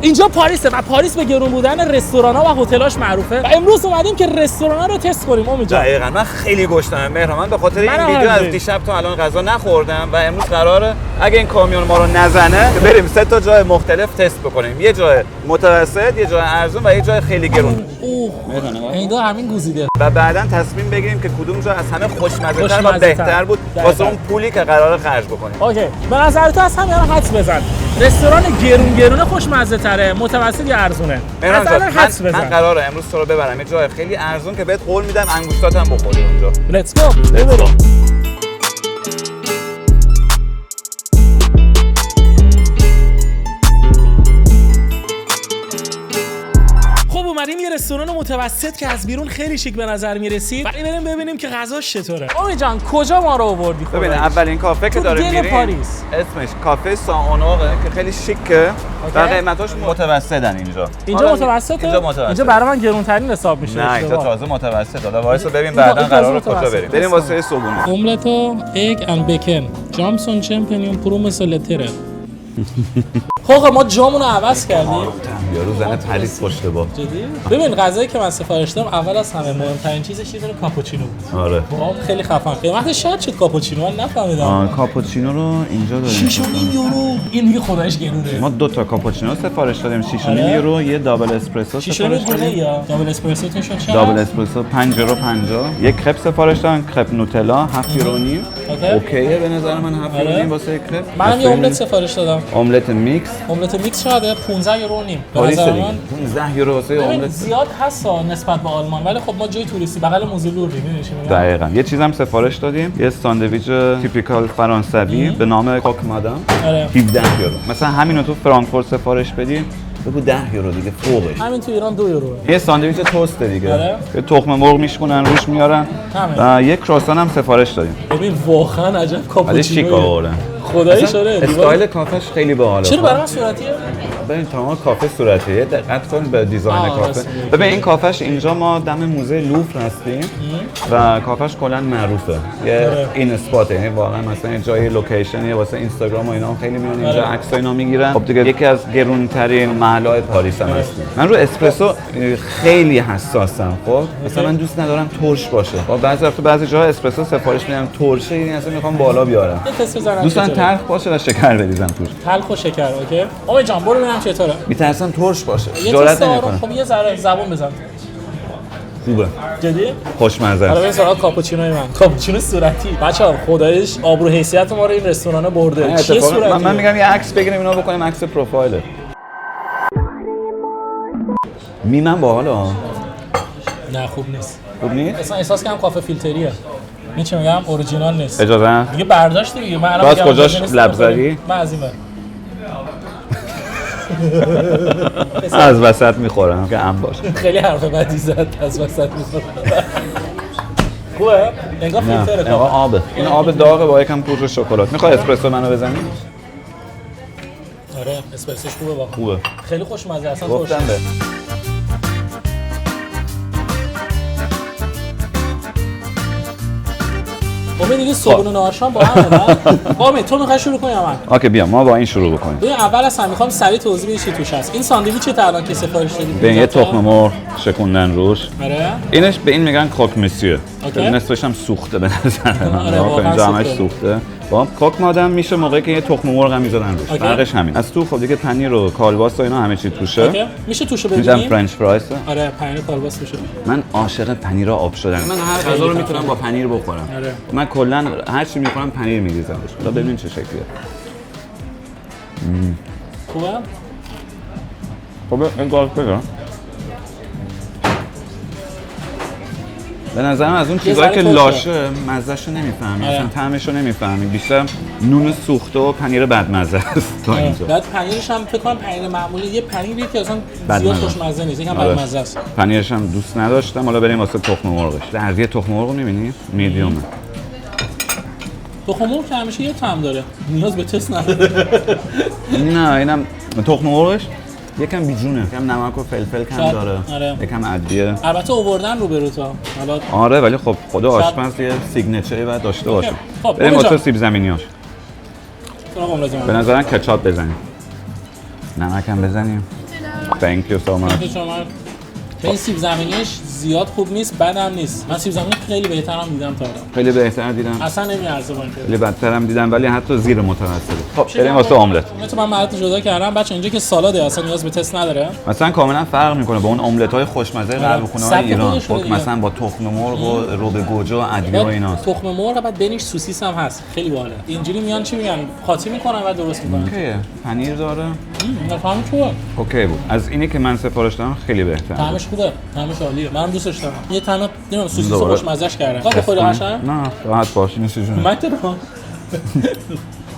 اینجا پاریسه و پاریس به گرون بودن رستوران‌ها و هتل‌هاش معروفه و امروز اومدیم که رستوران‌ها رو تست کنیم. امید جان دقیقاً من خیلی گشنمم مهران، من به خاطر این ویدیو از دیشب تا الان غذا نخوردم و امروز قراره اگه این کامیون ما رو نزنه بریم 3 تا جای مختلف تست بکنیم، یه جای متوسط، یه جای ارزون و یه جای خیلی گرون. این دو همین گزیده و بعداً تصمیم بگیریم که کدوم جا از همه خوشمزه‌تر و بهتر بود واسه اون پولی که قراره خرج بکنیم. اوکی، به نظر تو از همین الان حدس بزن رستوران گرون خوشمزه تره، متوسط یا ارزونه؟ مهران جان من قراره امروز تو رو ببرم یه جای خیلی ارزون که بهت قول میدم انگشتاتم بخوری اونجا. لیتس گو. اومدیم یه رستوران متوسط که از بیرون خیلی شیک به نظر میرسید ولی بریم ببینیم که غذاش چطوره. امید جان کجا ما رو آوردی؟ ببین اولین کافه که داره میریم پاریس اسمش کافه ساونوقه که خیلی شیکه و قیمتاش متوسطن اینجا متوسطه؟ اینجا برای من گرونترین حساب میشه. نه اینجا تازه متوسط. حالا وایسا ببین بعداً قراره کجا بریم. بریم واسه صبحونه. املت و اگ اند بیکن جامسون چمپیون پرومس لتره. خب ما جامونو عوض کردیم. یارو زنه پریس پشت با. جدی؟ ببین غذایی که من سفارش دادم اول از همه مهمترین چیزش یه دونه کاپوچینو بود. آره. خیلی خفن. قیمتش چقدر شد کاپوچینو؟ من نفهمیدم. کاپوچینو رو اینجا داریم. 6.5 یورو. این دیگه خدایش گرونه. ما 2 تا کاپوچینو سفارش دادیم 6.5 یورو، یه دابل اسپرسو سفارش دادیم. یا دابل اسپرسو تون شد چقدر؟ دابل اسپرسو 5 یورو 50. یک کرپ سفارش دادم، کرپ نوتلا 7 یورو نیم. اوکیه به نظر من 7 یورو نیم واسه کرپ. منم یه املت سفارش دادم. املت میکس. املت میکس چقدره؟ 15 یورو نیم. به نظر من 15 یورو واسه املت زیاد هست نسبت به آلمان ولی خب ما جای توریستی بغل موزه لور می‌بینیم. دقیقاً. یه چیزم سفارش دادیم، یه ساندویچ تیپیکال فرانسوی به نام کوک مادام 17 یورو. مثلا همینو تو فرانکفورت سفارش بدیم بگو 10 یورو دیگه فوقش. همین تو ایران 2 یورو. یه ساندویچ توست دیگه. که تخم مرغ میشکنن روش میارن. و یه کرواسان هم سفارش دادیم. ببین واقعا عجب کاپوچینو. شیک آوردن. خدایی شده. استایل کافش خیلی باحاله. چرا برای من صورتیه؟ ببین تمام کافه صورتیه. دقت کن به دیزاین کافه. ببین این کافش اینجا ما دم موزه لوفر هستیم و کافش کلا معروفه. یه این اسپات یعنی واقعا مثلا جای لوکیشنیه واسه اینستاگرام و اینا خیلی میان اینجا عکس و اینا میگیرن. خب دیگه یکی از گرونترین محلات پاریس هم هستیم. من رو اسپرسو خیلی حساسم. خب مثلا من دوست ندارم ترش باشه. خب بعضی جاها اسپرسو سفارش میدم ترشه، یعنی اصلا میخوام بالا بیارم. دوستان تلخ باشه و شکر بریزم توش. تلخ و شکر. اوکی امید جان برو ببینم چطوره. میترسم ترش باشه. جرئت نمیکنم. خب یه ذره زبون بزن. خوبه. جدی؟ خوشمزه. حالا بریم سراغ کاپوچینوی من. کاپوچینو صورتی. بچه‌ها خداییش آبرو حیثیت ما رو این رستورانا برده. چه صورتی؟ من میگم یه عکس بگیریم اینا بکنیم عکس پروفایل. میمم باحاله. نه خوب نیست. خوب نیست؟ اصلا احساس کنم کافه فیلتریه. این چه میگم اورجینال نیست. اجازه؟ دیگه برداشت دیگه. من الان باز کجاش لب زدی؟ من از این از وسط میخورم که ام باشه. خیلی حرف بدی زد از وسط میخورم. خوبه؟ انگار فیلتره. انگار آبه. این آب داغه با یکم پودر شکلات. میخوای اسپرسو منو بزنی؟ آره اسپرسوش خوبه واقعا. خوبه. خیلی خوشمزه اصلا. گفتم به امید دیگه صبحونه نهارشام با هم نه؟ امید تو میخوای شروع کنی یا من؟ اوکی بیا ما با این شروع بکنیم. ببین اول از همه میخوام سریع توضیح بدی چی توش هست. این ساندویچ چه الان که سفارش دادی؟ ببین یه تخم مرغ شکوندن روش. آره. اینش به این میگن کوک مسیو. نصفش هم سوخته به نظر من. اینجا همش سوخته. با کوک مادام میشه موقعی که یه تخم مرغ هم میذارن روش. فرقش همین. از تو خب دیگه پنیر و کالباس و اینا همه چی توشه. میشه توشو ببینیم؟ میذارم فرنچ فرایز. آره پنیر کالباس توشه. من عاشق پنیر آب شدم. من هر غذا رو میتونم با پنیر بخورم. آره. من کلا هر چی میخورم پنیر میریزم. حالا ببین چه شکلیه. خوبه؟ خب این گاز بگم. به نظرم از اون چیزایی که لاشه مزه‌شو نمیفهمی، اصلا طعمشو نمیفهمی، بیشتر نون سوخته و پنیر بدمزه است تا اینجا. بعد پنیرش هم فکر کنم پنیر معمولی، یه پنیری که اصلا زیاد خوشمزه نیست، یکم بدمزه است. پنیرش هم دوست نداشتم. حالا بریم واسه تخم مرغش. درزی تخم مرغ می‌بینی؟ میدیومه. تخم مرغ که همیشه یه طعم داره، نیاز به تست نداره. نه اینم تخم مرغش یکم بیجونه، یکم نمک و فلفل کم داره. آره. یکم ادویه. البته آوردن رو بروتا. حالا آره ولی خب خدا آشپز یه سیگنچری باید داشته باشه. خب بریم واسه سیب زمینیاش. به نظرم کچاپ بزنیم. نمک هم بزنیم. Thank you so much. این سیب زمینیش زیاد خوب نیست، بدم نیست. من سیب زمینی خیلی بهترم دیدم تا الان. خیلی بهتر دیدم. اصلا نمیارزه با این. خیلی بدترم دیدم ولی حتی زیر متوسطه. خب بریم واسه املت. من برات جدا کردم. بچه اینجا که سالاده اصلا نیاز به تست نداره. مثلا کاملا فرق میکنه با اون املت‌های خوشمزه قلب خونه‌های ایران. خب مثلا با تخم مرغ و رب گوجه و ادویه و اینا. تخم مرغ بعد بینش سوسیس هم هست. خیلی باحاله. اینجوری میان چی میگن؟ قاطی میکنن و درست میکنن. اوکیه. پنیر داره. نفهمی خوبه. اوکی بود. از اینی که من سفارش دادم خیلی بهتره. طعمش خوبه. طعمش عالیه. منم دوستش دارم. یه طعم نمیدونم سوسیس خوشمزه‌اش کردن. خب بخوری قشنگ؟ نه، راحت باش. نوش جون.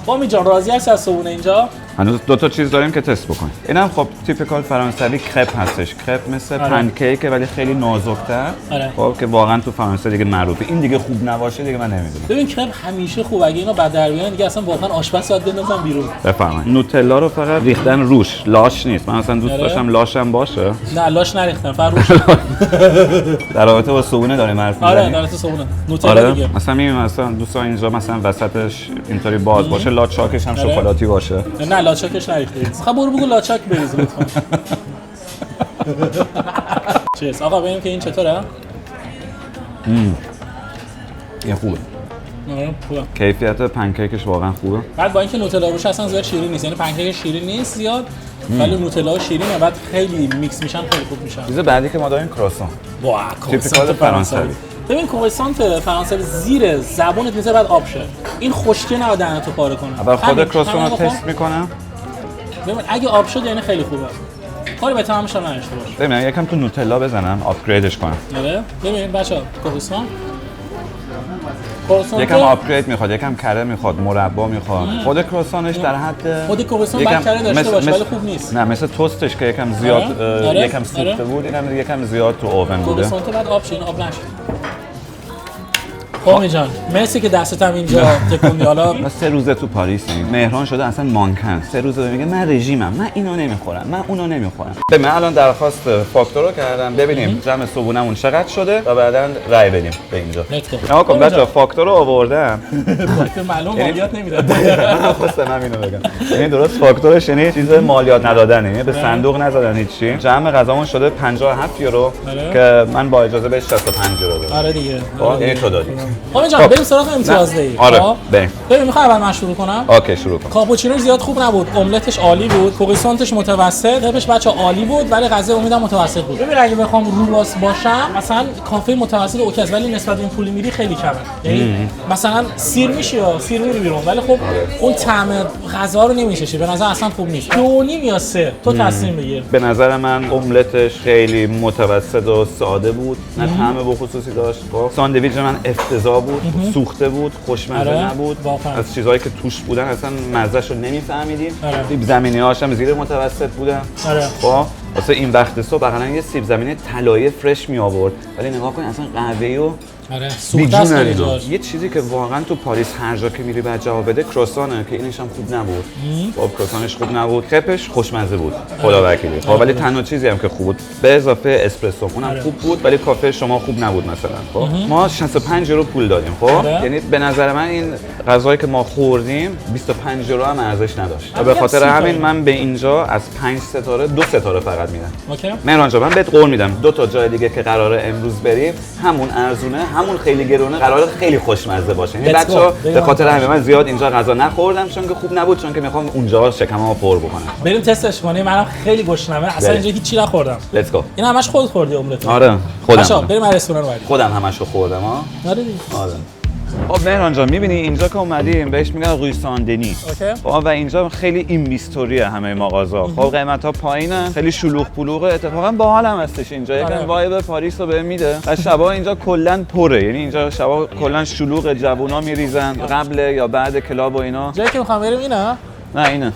بامی جان راضی هستی از صبونه اینجا؟ هنوز دو تا چیز داریم که تست بکنیم. اینم خب تیپیکال فرانسوی کرپ هستش. کرپ مثل پنکیک ولی خیلی نازک‌تر. خب که واقعا تو فرانسه دیگه معروفه. این دیگه خوب نباشه دیگه من نمیدونم. ببین کرپ همیشه خوبه. اگه اینا بد در بیان دیگه اصلا واقعا آشپز باید بندازن بیرون. بفرمایید. نوتلا رو فقط ریختن روش، لاش نیست. من اصلا دوست داشتم لاشم باشه. نه لاش نریختن، فقط روش. در رابطه با صبونه داریم حرف می‌زنیم. آره، در رابطه صبونه. نوتلا دیگه. مثلا می‌بینیم مثلا دوستان اینجا مثلا وسطش اینطوری باز باشه، لاچاکش هم شکلاتی باشه. نه لاچاکش نریختید. خب برو بگو لاچاک بریز لطفا. چیز آقا ببینیم که این چطوره؟ این خوبه. خوبه. کیفیت پنکیکش واقعا خوبه. بعد با اینکه نوتلا روش اصلا زیاد شیرین نیست، یعنی پنکیک شیرین نیست زیاد، ولی نوتلا شیرینه، بعد خیلی میکس میشن، خیلی خوب میشن. چیز بعدی که ما داریم کراسون. واه، تیپیکال فرانسوی. ببین کرواسانت فرانسوی زیر زبونت میذاره بعد آب شه. این خشکی نباید دهنتو پاره کنه. اول خود کراسون رو تست میکنم. ببین اگه آب شد یعنی خیلی خوبه. کاری به تمامش هم نداشته باشه. ببین یکم تو نوتلا بزنم، آپگریدش کنم. آره. ببین بچه‌ها کرواسون یکم آپگرید میخواد، یکم کره میخواد، مربا میخواد. خود کرواسانش در حد خود کرواسون باید کره داشته باشه ولی خوب نیست. نه مثل توستش که یکم زیاد یکم سوخته بود، اینم یکم زیاد تو اوون بوده. کرواسون بعد آب شه، این آب نشه. خامی جان مرسی که دستتم اینجا تکوندی. حالا ما 3 روزه تو پاریسیم. مهران شده اصلا مانکن. 3 روزه میگه من رژیمم، من اینو نمیخورم، من اونو نمیخورم. من الان درخواست فاکتور رو کردم ببینیم جمع صبونمون چقدر شده و بعداً رای بدیم به اینجا. آقا بچا فاکتور رو آوردم. فاکتور معلوم مالیات نمیداد. من خواستم همینو بگم. یعنی درست فاکتورش یعنی چیز مالیات ندادن، یعنی به صندوق نزدن هیچی. جمع غذامون شده 57 یورو که من با اجازه بهش 65 یورو دادم. آره دیگه. یعنی تو دادی. خب جان بریم سراغ امتیازدهی. آره بریم. میخوای اول من شروع کنم؟ اوکی شروع کن. کاپوچینوش زیاد خوب نبود، املتش عالی بود، کرواسانتش متوسط، قبش بچا عالی بود ولی غذای امیدم متوسط بود. ببین اگه بخوام روباس باشم مثلا کافه متوسط اوکی است ولی نسبت به این پولی میری خیلی کمه. یعنی مثلا سیر میشی یا سیر میری بیرون ولی خب اون طعم غذا رو نمیچشی. به نظر اصلا خوب نیست. 2.5 یا 3 تو تصمیم بگیر. به نظر من املتش خیلی متوسط و ساده بود، نه طعم به خصوصی داشت. ساندویچ من افتضاح بود، سوخته بود، خوشمزه نبود. از چیزایی که توش بودن اصلا مزه‌ش رو نمی‌فهمیدیم. سیب زمینی‌هاش هم زیر متوسط بودن. خب واسه این وقت صبح بغلا یه سیب زمینی طلایی فرش می آورد ولی نگاه کن اصلا قهوه‌ای و یه چیزی که واقعا تو پاریس هر جا که میری بعد جواب بده کراسانه که اینش هم خوب نبود. خب کراسانش خوب نبود، خپش خوشمزه بود خدا وکیلی. خب ولی تنها چیزی هم که خوب بود به اضافه اسپرسو اونم خوب بود ولی کافه شما خوب نبود مثلا. خب ما 65 یورو پول دادیم. خب یعنی به نظر من این غذایی که ما خوردیم 25 یورو هم ارزش نداشت. و به خاطر همین من به اینجا از 5 ستاره 2 ستاره فقط میدم. اوکی مهران جان من بهت قول میدم 2 تا جای دیگه که قراره امروز بریم همون ارزونه همون خیلی گرونه قراره خیلی خوشمزه باشه. یعنی بچه‌ها به خاطر همین من زیاد اینجا غذا نخوردم چون که خوب نبود، چون که میخوام اونجا شکممو پر بکنم. بریم تستش کنیم. منم خیلی گشنمه اصلا اینجا هیچی نخوردم. لیتس گو. این همش خودت خوردی املت؟ آره خودم. بچه‌ها بریم رستوران بریم. خودم همشو خوردم ها. آره دیگه. آره. خب مهران جان می‌بینی اینجا که اومدیم بهش میگن روی ساندنی. خب و اینجا خیلی این بیستوریه همه مغازه‌ها. خب قیمت‌ها پایینه، خیلی شلوغ پلوغه، اتفاقا باحال هم هستش اینجا. یکم وایب پاریس رو بهم میده. و شبا اینجا کلاً پره، یعنی اینجا شبا کلاً شلوغ، جوونا میریزن قبل یا بعد کلاب و اینا. جایی که می‌خوام بریم اینه؟ نه اینه.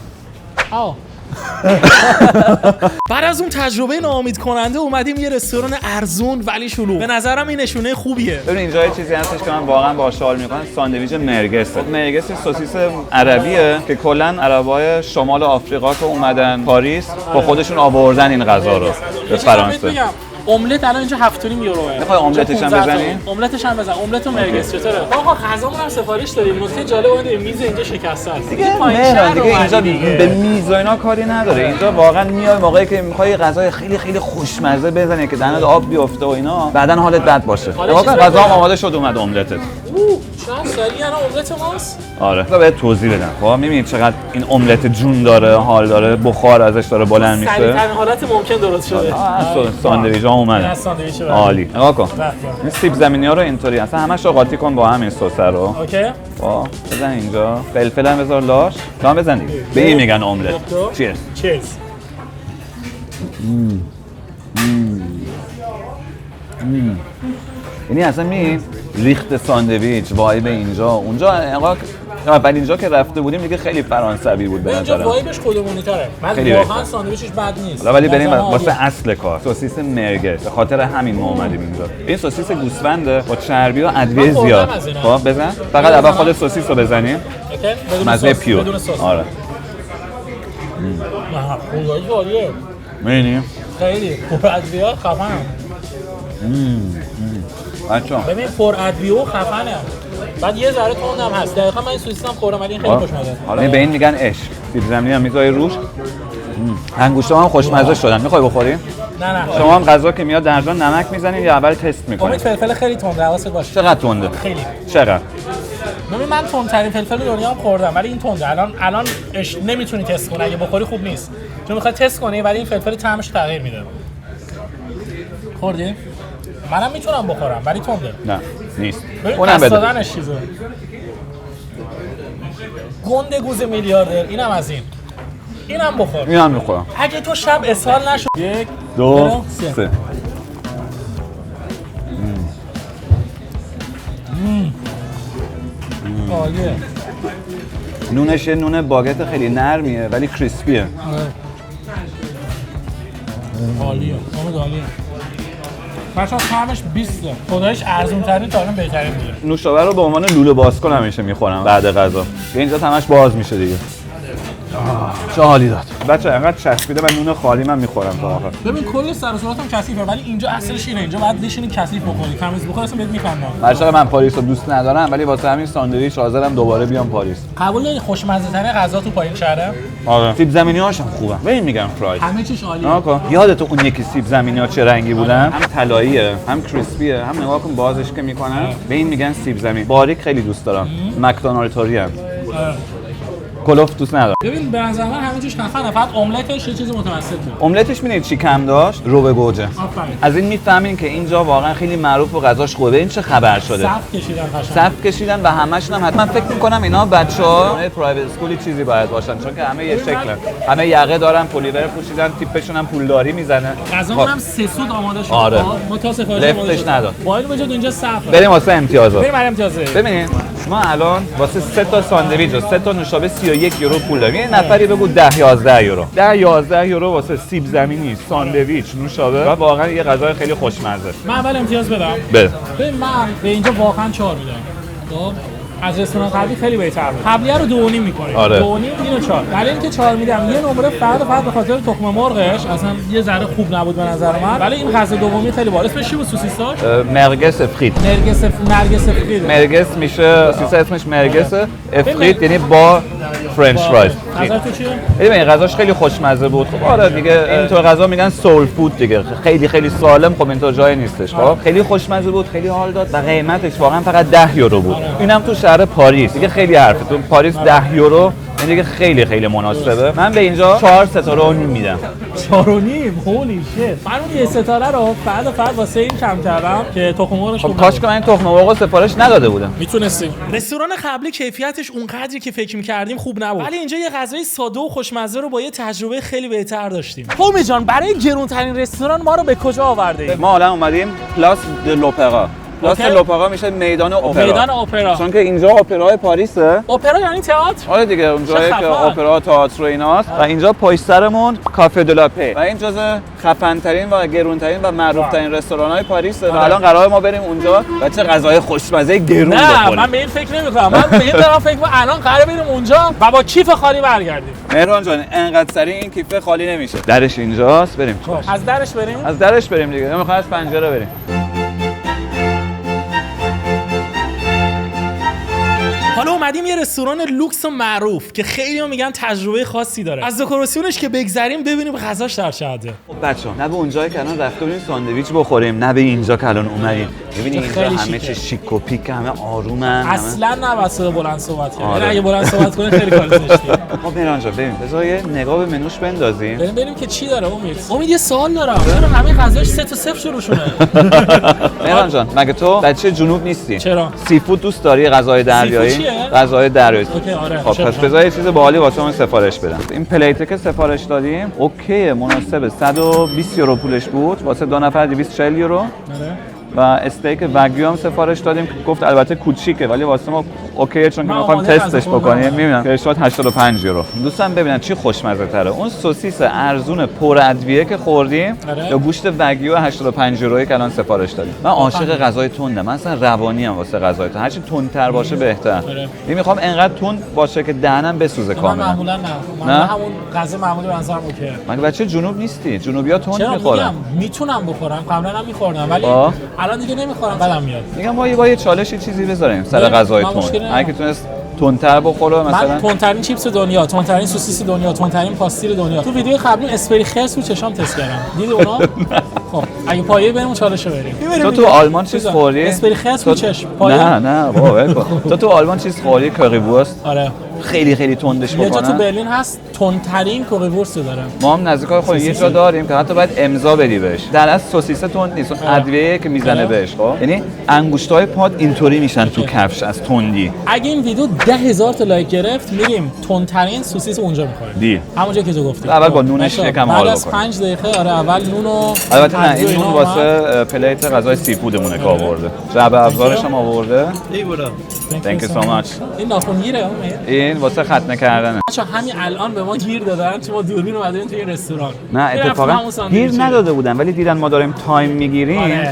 بعد از اون تجربه ناامید کننده اومدیم یه رستوران ارزون ولی شلوغ. به نظرم این نشونه خوبیه. ببین اینجا یه چیزی هستش که من واقعا باهاش حال میکنم، ساندویچ مرگسه. مرگس سوسیس عربیه که کلا عربای شمال آفریقا که اومدن پاریس با خودشون آوردن این غذا رو به فرانسه. املت الان اینجا 7.5 یوروه. میخوای املتش هم بزنی؟ املتش هم بزن. املت و مرگس چطوره؟ آقا غذامون هم سفارش دادیم. نکته جالب اونه میز اینجا شکسته است. دیگه اینجا به میز و اینا کاری نداره. اینجا واقعا میای موقعی که میخوای غذای خیلی خیلی خوشمزه بزنی که دهنت آب بیفته و اینا، بعدن حالت بد باشه. واقعا غذا آماده شد اومد املتت. چقدر سریع الان املت ماست؟ آره. بهت توضیح بدم. خب می‌بینید چقدر این املت جون داره، حال داره، بخار ازش داره بلند میشه. سریع‌ترین حالت ممکن درست شده. ساندویچ‌ها اومدن. عالی. نگاه کن. این سیب زمینی‌ها رو اینطوری اصلا همش رو قاطی کن با همین سس رو. اوکی. بزن اینجا. فلفل هم بذار لاش. تو هم بزن دیگه. به این میگن املت. چیرز. چیرز. یعنی اصلا ریخت ساندویچ وایب اینجا اونجا ولی اینجا که رفته بودیم دیگه خیلی فرانسوی بود به نظرم. اینجا وایبش خودمونی تره. واقعا ساندویچش بد نیست. ولی بریم واسه اصل کار. سوسیس مرگس. به خاطر همین ما اومدیم اینجا. این سوسیس گوسفنده با چربی و ادویه زیاد. خب بزن. فقط اول خود سوسیس رو بزنیم. اوکی. مزه پیور. آره. خوبه عالیه. می‌بینی؟ خیلی پر ادویه خفنه. بچه‌ها ببین پر ادویه و خفنه. بعد یه ذره تندم هست. دقیقاً من این سوسیس هم خوردم ولی این خیلی خوشمزه. حالا به این میگن عشق. سیب زمینی هم میذاری روش. انگوشت‌ها هم خوشمزه شدن. می‌خوای بخوری؟ نه. شما هم غذا که میاد در جان نمک میزنید یا اول تست می‌کنید؟ امید فلفل خیلی تنده، حواست باشه. چقدر تنده؟ خیلی. چقدر؟ ببین من تندترین فلفل دنیا هم خوردم ولی این تنده. الان نمیتونی تست کنی، اگه بخوری خوب نیست. چون می‌خوای تست کنی ولی این فلفل طعمش تغییر میده. خوردی؟ منم میتونم بخورم ولی تنده. نه نیست. اونم بده. دادنش چیزه. گنده گوز میلیاردر اینم از اینم بخور. اینم میخورم. اگه تو شب اسهال نشد. 1 2 3 عالیه. نونش یه نون باگت خیلی نرمیه ولی کریسپیه. عالیه. عالیه. بچه‌ها طعمش 20 خدایش ارزون ترین تا الان بهترین میشه. نوشابه رو به عنوان لوله بازکن همیشه میخورم بعد غذا. اینجا همش باز میشه دیگه. چه حالی داد. بچه‌ها انقدر چسبیده من نون خالی من میخورم تا آخر. ببین کل سر و صورتم کثیفه ولی اینجا اصلش اینه. اینجا باید بشینی کثیف بخوری. تمیز بخوری اصلا بهت میفهمم. هرچند من پاریس رو دوست ندارم ولی واسه همین ساندویچ حاضرم دوباره بیام پاریس. قبول خوشمزه ترین غذا تو پایین شهره؟ آره. سیب زمینی‌هاش هم خوبه. ببین میگم فراید. همه چیش عالیه. یادت اون یکی سیب زمینی‌ها چه رنگی بودن؟ هم طلاییه، هم کریسپیه، هم نگاه کن بازش که میکنن. به این میگن سیب زمینی. باریک خیلی دوست دارم. مکدونالدتوری هم. کلوف دوست ندارم. ببین به نظر من همه چیش خفنه، فقط املتش یه چیز متوسطه. املتش می‌بینید چی کم داشت؟ روبه گوجه. از این میفهمین که اینجا واقعا خیلی معروف و غذاش خوبه. این چه خبر شده؟ صف کشیدن و همه‌شون هم حتما فکر می‌کنم اینا بچه‌ها پرایوت اسکولی چیزی باید باشن چون که همه یه شکلن. همه یقه دارن، پلیور پوشیدن، تیپشون هم پولداری میزنه. غذامون هم سه سود آماده شده. آره. ما تا سفارش لفتش نداد. باید بجد اینجا صف. بریم واسه امتیازات. بریم امتیازات. ببینید ما الان واسه 3 تا ساندویچ و 3 تا نوشابه 31 یورو پول داریم. یه نفری بگو 10 11 یورو. 10 11 یورو واسه سیب زمینی، ساندویچ، نوشابه و واقعا یه غذای خیلی خوشمزه. من اول امتیاز بدم. ببین من به اینجا واقعا 4 میدم. خب از رستوران قبلی خیلی بهتر بود. قبلیه رو 2.5 می‌کنیم. آره. 2.5 اینو 4. ولی اینکه 4 میدم یه نمره فقط به خاطر تخم مرغش اصلا یه ذره خوب نبود به نظر من. ولی این غذا دومی خیلی بالا. اسمش چی بود سوسیساش؟ مرگس فریت. نرگس فریت. مرگس میشه سوسیس اسمش مرگسه. فریت یعنی با فرنچ فرایز. غذا تو چیه؟ ببین غذاش خیلی خوشمزه بود. خب آره دیگه اینطور غذا میگن سول فود دیگه. خیلی خیلی سالم خب اینطور جای نیستش. خب خیلی خوشمزه بود، خیلی حال داد و قیمتش واقعا فقط 10 یورو بود. اینم تو شهر پاریس. دیگه خیلی حرفه. تو پاریس 10 یورو این دیگه خیلی خیلی مناسبه. من به اینجا 4 ستاره و نیم میدم. 4.5 هولی شت. من اون یه ستاره رو فقط واسه این کم کردم که تخم مرغش خب کاش که من تخم مرغ سفارش نداده بودم. میتونستیم. رستوران قبلی کیفیتش اونقدری که فکر می‌کردیم خوب نبود. ولی اینجا یه غذای ساده و خوشمزه رو با یه تجربه خیلی بهتر داشتیم. امید جان برای گرونترین رستوران ما رو به کجا آوردید؟ ما الان اومدیم پلاس د لوپرا. پلاس لوپاقا میشه میدان اپرا. میدان اپرا. چون که اینجا اپرای پاریسه. اپرا یعنی تئاتر؟ آره دیگه اونجایی که اپرا تئاتر و ایناست و اینجا پشت سرمون کافه دلاپه و این جزء خفن‌ترین و گرون‌ترین و معروف‌ترین رستوران‌های پاریسه و الان قراره ما بریم اونجا و چه غذای خوشمزه گرون بخوریم. نه من به این فکر نمی‌کنم. من به این دارم فکر می‌کنم الان قراره بریم اونجا و با کیف خالی برگردیم. مهران جان انقدر سریع این کیف خالی نمیشه. درش اینجاست بریم. از درش بریم؟ از درش بریم دیگه. نمی‌خوام از پنجره بریم. حالا اومدیم یه رستوران لوکس و معروف که خیلی‌ها میگن تجربه خاصی داره. از دکوراسیونش که بگذریم ببینیم غذاش در چه حده. خب بچه‌ها نه به اونجایی که الان رفته بودیم ساندویچ بخوریم نه به اینجا که الان اومدیم. ببینید اینجا همه چی شیک و پیک، همه آرومن. اصلا نباید بلند صحبت کنیم. اگه بلند صحبت کنیم خیلی کار زشتیه. خب مهران جان ببین بذار یه نگاه به منوش بندازیم. بریم که چی داره امید یه سوال دارم. چرا همه غذاش 3 تا 0 شروع شونه؟ مهران جان مگه تو بچه جنوب نیستی؟ چرا؟ سیفود دوست داری؟ غذای دریایی؟ غذای دریایی. اوکی آره. خب پس بذار یه چیز باحالی واسمون سفارش بدم. این پلیته که سفارش دادیم اوکی مناسبه 120 یورو پولش بود واسه 2 نفر 240 یورو. آره. و استیک وگیو هم سفارش دادیم که گفت البته کوچیکه ولی واسه ما اوکیه چون که می‌خوایم تستش بکنیم. می‌بینم که شاید 85 یورو. دوستان ببینن چی خوشمزه تره اون سوسیس ارزون پر ادویه که خوردیم یا گوشت وگیو 85 یورویی که الان سفارش دادیم. من عاشق غذای تندم. من اصلا روانی ام واسه غذای تند. هرچی تندتر باشه بهتر. می‌خوام انقدر تند باشه که دهنم بسوزه کاملا. من معمولا نه. من همون غذا معمولی به نظرم اوکیه. مگه بچه جنوب نیستی؟ جنوبی‌ها تند می‌خورن. میتونم بخورم. قبلا هم می‌خوردم ولی الان دیگه نمی‌خورم. بدم میاد. میگم با یه چالشی چیزی بذاریم سر غذای تند. اگه تونست تندتر بخوره مثلا من تندترین چیپس دنیا، تندترین سوسیس دنیا، تندترین پاستیل دنیا. تو ویدیو قبلی اسپری خرس رو چشام تست کردم. دیدی اونا؟ خب اگه پایه بریم چالشو بریم. تو آلمان چیز خوردی؟ اسپری خرس رو چشم. پایه نه بابا. تو آلمان چیز خوردی کاریووست؟ آره. خیلی تندش بکنن. یه جا تو برلین هست تندترین کاریووست داره. ما هم نزدیکای خود یه جا داریم که حتی باید امضا بدی بهش. در اصل سوسیس تند نیست، ادویه که میزنه بهش. خب یعنی انگشتای پاد اینطوری میشن تو کفش از تندی. اگه این ویدیو 10,000 تا لایک گرفت میریم تندترین سوسیس اونجا می‌خوریم. دی همونجا که تو گفتی. اول با نونش یکم حال بکنیم. بعد از 5 دقیقه آره اول نونو البته نه این نون واسه پلیت غذای سیفودمونه که آورده. جعبه ابزارش هم آورده. Thank you so much. این ناخن گیره این واسه ختنه کردنه. بچا همین الان به ما گیر دادن چون ما دوربین اومدیم توی رستوران. نه اتفاقا گیر نداده بودن ولی دیدن ما داریم تایم میگیریم.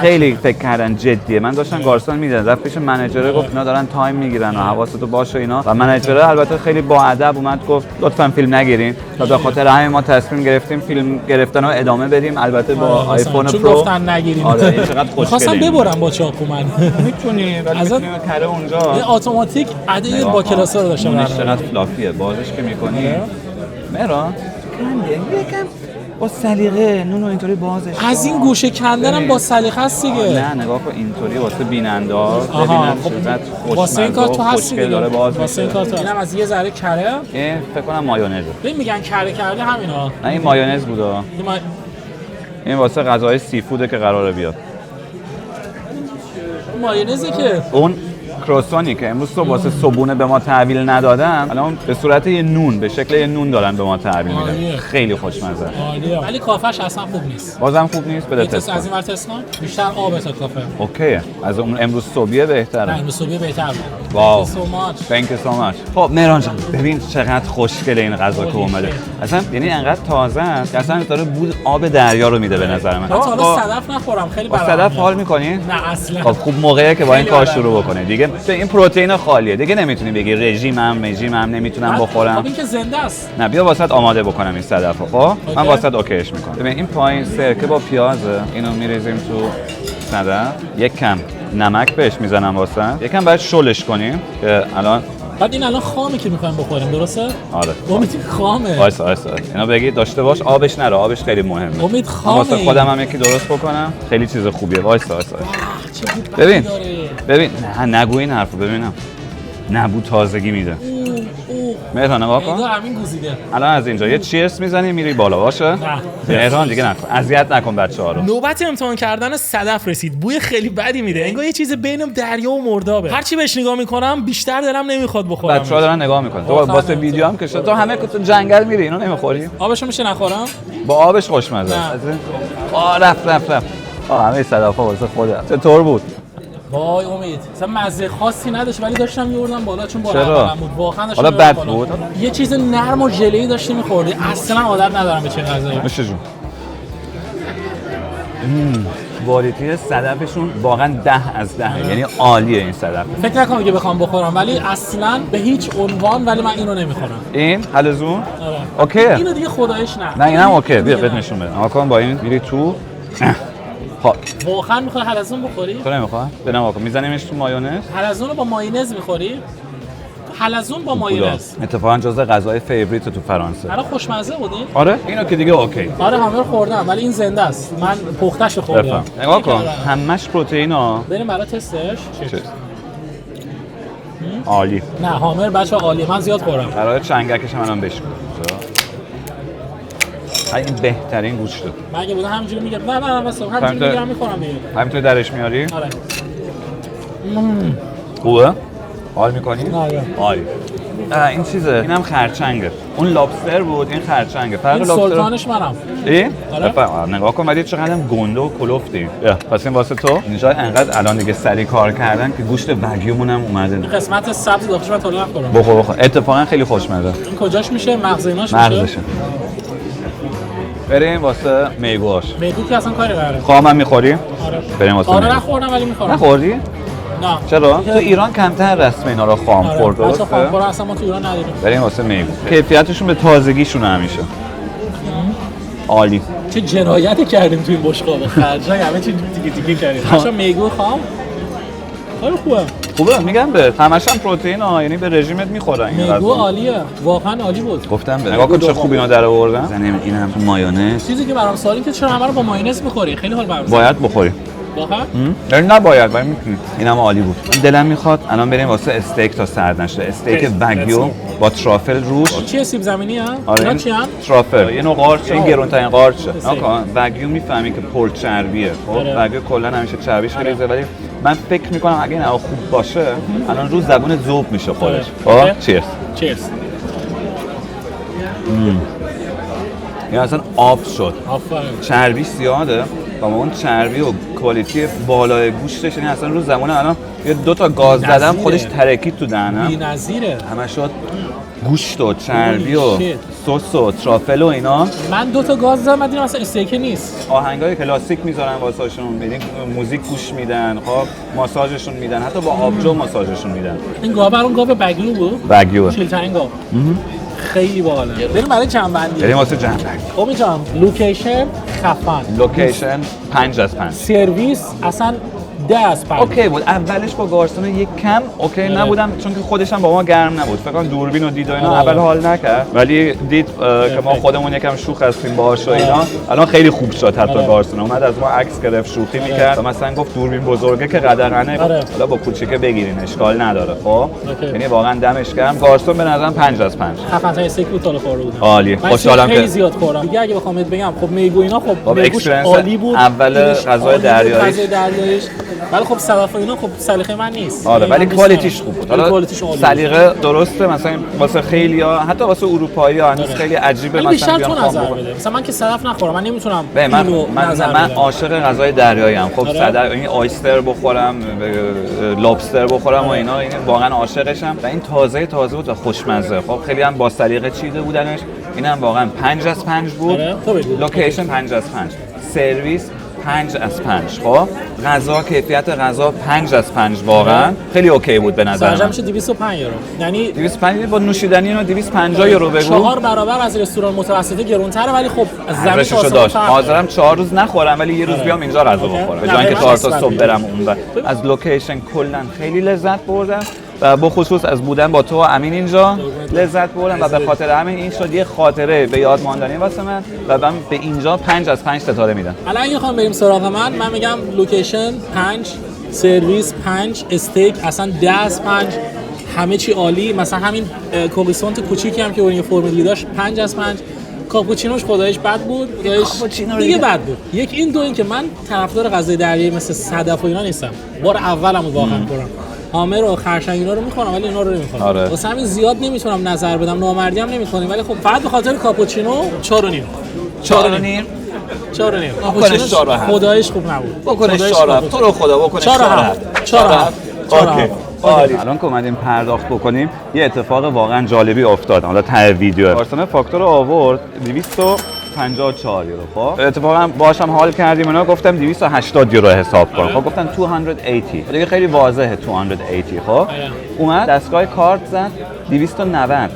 خیلی فکر کردن جدیه. من داشتم گارسون میدادم رفت پیش منیجر گفت اینا دارن تایم میگیرن و حواستو باشه اینا و منیجر البته خیلی با ادب اومد گفت لطفا فیلم نگیرین تا به خاطر همین ما تصمیم گرفتیم فیلم گرفتن رو ادامه بدیم البته با آیفون پرو. گفتن نگیرین. آره این چقدر خوشگله. خواستم ببرم با چاقو من. میتونی ولی میتونی کره اونجا. این اتوماتیک عده با کلاسا رو داشتم. چقدر فلافیه بازش که میکنی. مهران یکم با سلیقه نونو اینطوری بازش از این گوشه کندنم با سلیقه است دیگه. نه نگاه کن اینطوری واسه بیننده ببینن چقدر خوشمزه واسه این کار تو هستی دیگه. واسه این کار تو اینم از یه ذره کره. این فکر کنم مایونزه. ببین میگن کره کرده همینا. نه این مایونز بودا. این واسه غذای سیفوده که قراره بیاد. مایونزه که اون کروسانی که امروز صبح واسه صبحونه به ما تحویل ندادن الان به صورت یه نون به شکل یه نون دارن به ما تحویل میدن. خیلی خوشمزه. عالیه. ولی کافش اصلا خوب نیست. بازم خوب نیست بده تست. از این ور تست کن. بیشتر آب تا کافه. اوکی. از اون امروز صبحیه بهتره. امروز صبحیه بهتره. واو. Thank you so much. خب مهران جان ببین چقدر خوشگله این غذا که اومده. اصلا یعنی انقدر تازه است که اصلا داره بود آب دریا رو میده به نظر من. تا حالا صدف نخورم خیلی برام. صدف حال می‌کنی؟ نه اصلا. خب خوب موقعیه که با این کار شروع بکنی. دیگه این پروتئین خالیه. دیگه نمیتونی بگی رژیمم نمیتونم بخورم. خب این که زنده است. نه بیا واسط آماده بکنم این صدفو. خب من واسط اوکیش میکنم. ببین این پایین سرکه با پیازه. اینو میریزیم تو صدف. یک کم نمک بهش میزنم واسه. یکم باید شلش کنیم که الان بعد این الان خامه که میخوایم بخوریم درسته؟ آره. امید خامه. وایسا. اینا بگید داشته باش آبش نره. آبش خیلی مهمه. امید خامه. واسه خودم هم یکی درست بکنم. خیلی چیز خوبیه. وایسا. ببین نه نگو این حرفو ببینم. نبود تازگی میده. مهران نگاه کن. همین گوزیده. الان از اینجا یه چیرس میزنی میری بالا باشه. مهران دیگه نکن. اذیت نکن بچه‌ها رو. نوبت امتحان کردن صدف رسید. بوی خیلی بدی میده. انگار یه چیز بین دریا و مردابه. هر چی بهش نگاه میکنم بیشتر دلم نمیخواد بخورم. بچه‌ها دارن نگاه میکنن. تو واسه ویدیو هم که تو همه تو جنگل میری اینو نمیخوری؟ آبشو میشه نخورم؟ با آبش خوشمزه است. رفت. همه صدف‌ها واسه خودم. چطور بود؟ وای امید مثلا مزه خاصی نداشت ولی داشتم میوردم بالا چون بالا چرا؟ بود واقعا داشتم حالا بد بود؟ یه چیز نرم و ژله‌ای داشتی می‌خوردی اصلا عادت ندارم به چه غذایی. میشه جون کوالیتی صدفشون واقعا 10 از 10 یعنی عالیه این صدف. فکر نکنم که بخوام بخورم ولی اصلا به هیچ عنوان ولی من اینو نمیخورم. این حلزون؟ آره. اوکی. اینو دیگه خدایش نه. نه اینم اوکی. بیا بهت نشون بدم. آقا با این میری تو. خب واقعا میخوای حلزون بخوری؟ تو نمیخوای؟ ببینم آقا میزنیمش تو مایونز. حلزون رو با مایونز میخوری؟ حلزون با مایونز اتفاقا جزء غذای فیوریت تو فرانسه. الان خوشمزه بودین؟ آره اینو که دیگه اوکی. آره هامبورگ خوردم ولی این زنده است. من پخته‌شو خوردم. نگاه کن همش پروتئینا. بریم برای تستش. عالی. نه هامبورگ بچه‌ها عالیه. من زیاد خوردم. برای چنگکش منم بشکن. این بهترین گوشته. مگه بوده همینجوری میگم نه واسه همینجوری میگم میخورم دیگه. همینطوری درش میاری؟ آره. خوبه؟ حال میکنی؟ آره. عالی. این چیزه اینم خرچنگه. اون لابستر بود این خرچنگه. فرق این لابستر سلطانش منم. این؟ آره. نگاه کن ولی چقدر گنده و کلفتی. پس این واسه تو. اینجا انقدر الان دیگه سری کار کردن که گوشت وگیومون هم اومده. این قسمت سبز داخلش من تولید نخورم. بخور. اتفاقا خیلی خوشمزه. این کجاش میشه؟ مغز ایناش میشه. مغزشه. بریم واسه میگوش. میگو که اصلا کاری قراره. خامم میخوری؟ آره. بریم واسه آره نخوردم ولی میخورم. نخوردی؟ نه. چرا؟ تو ایران کمتر رسم اینا رو خام خورد. درسته؟ خام خور اصلا ما تو ایران نداریم. بریم واسه میگو. کیفیتشون به تازگیشون همیشه. عالی. چه جنایتی کردیم تو این بشقاب. خرجای همه چی تیکی کردیم. اصلا میگو خام. خیلی خوبه میگم به همش هم پروتئین ها یعنی به رژیمت میخورن این میگو عالیه واقعا عالی بود گفتم به نگاه کن چه خوب اینا در آوردن زنیم اینم تو مایونز چیزی که برام سوالی که چرا همه رو با مایونز میخوری خیلی حال برام باید بخوری واقعا یعنی نباید ولی میتونی اینم عالی بود دلم میخواد الان بریم واسه استیک تا سرد نشه استیک وگیو با ترافل روش چیه سیب زمینی ها اینا چی ها ترافل یه نوع قارچه این گرونترین قارچه آقا وگیو میفهمی که پر چربیه خب وگیو کلا همیشه چربیش خیلیه ولی من فکر میکنم اگه این خوب باشه الان رو زبون ذوب میشه خودش خب چیرز یا اصلا آب شد چربی زیاده و اون چربی و کوالیتی بالای گوشتش یعنی اصلا رو زمان الان یه 2 تا گاز زدم خودش ترکید تو دهنم بی‌نظیره همه شد گوشت و چربی و سس و ترافل و اینا من 2 تا گاز زدم دیدم اصلا استیک نیست آهنگای کلاسیک میذارن واسهشون ببین موزیک گوش میدن خب ماساژشون میدن حتی با آبجو ماساژشون میدن این گاو برام گاو بگیو بود بگیو چیلترین گاو خیلی باحاله بریم برای جنبندی بریم واسه جنبندی خب جان لوکیشن خفن لوکیشن 5 از 5 سرویس اصلا 10 از 5 اوکی بود اولش با گارسون یک کم اوکی نبودم چون که خودش هم با ما گرم نبود فکر کنم دوربین و دید و اینا اول حال نکرد ولی دید که ما خودمون یکم شوخ هستیم باهاش و اینا الان خیلی خوب شد حتی گارسون اومد از ما عکس گرفت شوخی میکرد و مثلا گفت دوربین بزرگه که قدغنه حالا با کوچیکه بگیرین اشکال نداره خب یعنی واقعا دمش گرم گارسون به نظرم 5 از 5 خفن ترین استیک بود تا خورده بودم عالیه خوشحالم خیلی زیاد خوردم دیگه اگه بخوام بگم خب میگو اینا خب میگوش عالی بود اول غذای دریایی ولی خب صدف اینا خب سلیقه من نیست آره ولی کوالیتیش خوب بود حالا سلیقه درسته مثلا واسه خیلی‌ها حتی واسه اروپایی‌ها هنوز خیلی عجیبه مثلا بیان نظر بده مثلا من که صدف نخورم من نمیتونم من عاشق غذای دریایی ام خب صدف این آیستر بخورم لابستر بخورم و اینا این واقعا عاشقشم و این تازه بود و خوشمزه خب خیلی هم با سلیقه چیده بودنش اینم واقعا 5 از 5 بود لوکیشن 5 از 5 سرویس 5 از 5 خب غذا کیفیت غذا 5 از 5 واقعا خیلی اوکی بود به نظر من سرجم میشه 205 یورو یعنی 205 با نوشیدنی اینا 250 یورو بگو 4 برابر از رستوران متوسطه گرونتره ولی خب زمینش رو داشت حاضرم 4 روز نخورم ولی یه روز بیام اینجا غذا بخورم به جای اینکه 4 تا صبح برم اونور از لوکیشن کلا خیلی لذت بردم و به خصوص از بودن با تو و امین اینجا لذت بردم و به خاطر همین این شد یه خاطره به یاد ماندنی واسه من و من به اینجا 5 از 5 ستاره میدم. الان اگه بخوام بریم سراغ من میگم لوکیشن 5 سرویس 5 استیک اصلا 10 از 5 همه چی عالی مثلا همین کوریسانت کوچیکی هم که اون یه فرمولی داشت 5 از 5 کاپوچینوش خدایش بد بود دیگه بد بود یک این دو این که من طرفدار غذای دریایی مثل صدف و اینا نیستم بار اولم واقعا خوردم هامر و خرچنگ اینا رو میخورم ولی اینا رو نمیخورم واسه همین زیاد نمیتونم نظر بدم نامردی هم نمیکنیم ولی خب فقط به خاطر کاپوچینو 4.5 4 و نیم. بکنش 4 و 7. خدایش خوب نبود. بکنش 4 و 7. تو رو خدا بکنش 4 و 7. 4 و 7. اوکی. الان که اومدیم پرداخت بکنیم یه اتفاق واقعا جالبی افتاد. حالا ته ویدیو پارسان فاکتور رو آورد 254 یورو. خب اتفاقا باهاشم حال کردیم اونا گفتم 280 یورو حساب کن. خب گفتن 280 دیگه خیلی واضحه 280. خب اومد دستگاه کارت زد 290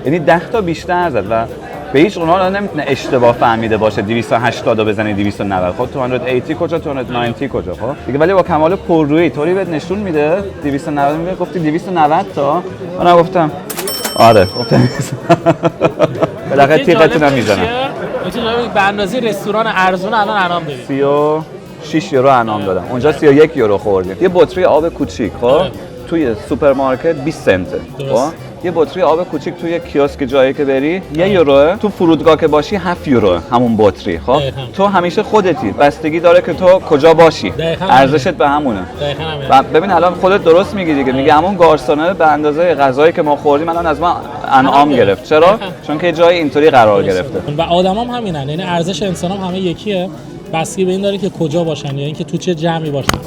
یعنی 10 تا بیشتر زد و به هیچ عنوان نمیتونه اشتباه فهمیده باشه 280 رو بزنی 290. خب 280 کجا 290 کجا. خب دیگه ولی با کمال پررویی طوری بهت نشون میده 290 میگه گفتی 290 تا منم گفتم آره گفتم بالاخره تیغتون رو میزنم. به اندازه رستوران ارزون الان انعام دارید 36 یورو انعام دادم اونجا 31 یورو خوردیم. یه بطری آب کوچیک خب توی سوپرمارکت 20 سنته. خب یه بطری آب کوچیک توی کیاسک جایی که بری 1 یوروه. تو فرودگاه که باشی 7 یوروه همون بطری. خب تو همیشه خودتی بستگی داره که تو کجا باشی ارزشت به همونه. و ببین الان خودت درست میگی دیگه میگه همون گارسونه به اندازه غذایی که ما خوردیم الان از ما انعام گرفت. چرا؟ چون که جای اینطوری قرار گرفته. و آدمام همینن یعنی ارزش انسانام همه یکیه بستگی به این داره که کجا باشن یا اینکه تو چه جمعی باشن.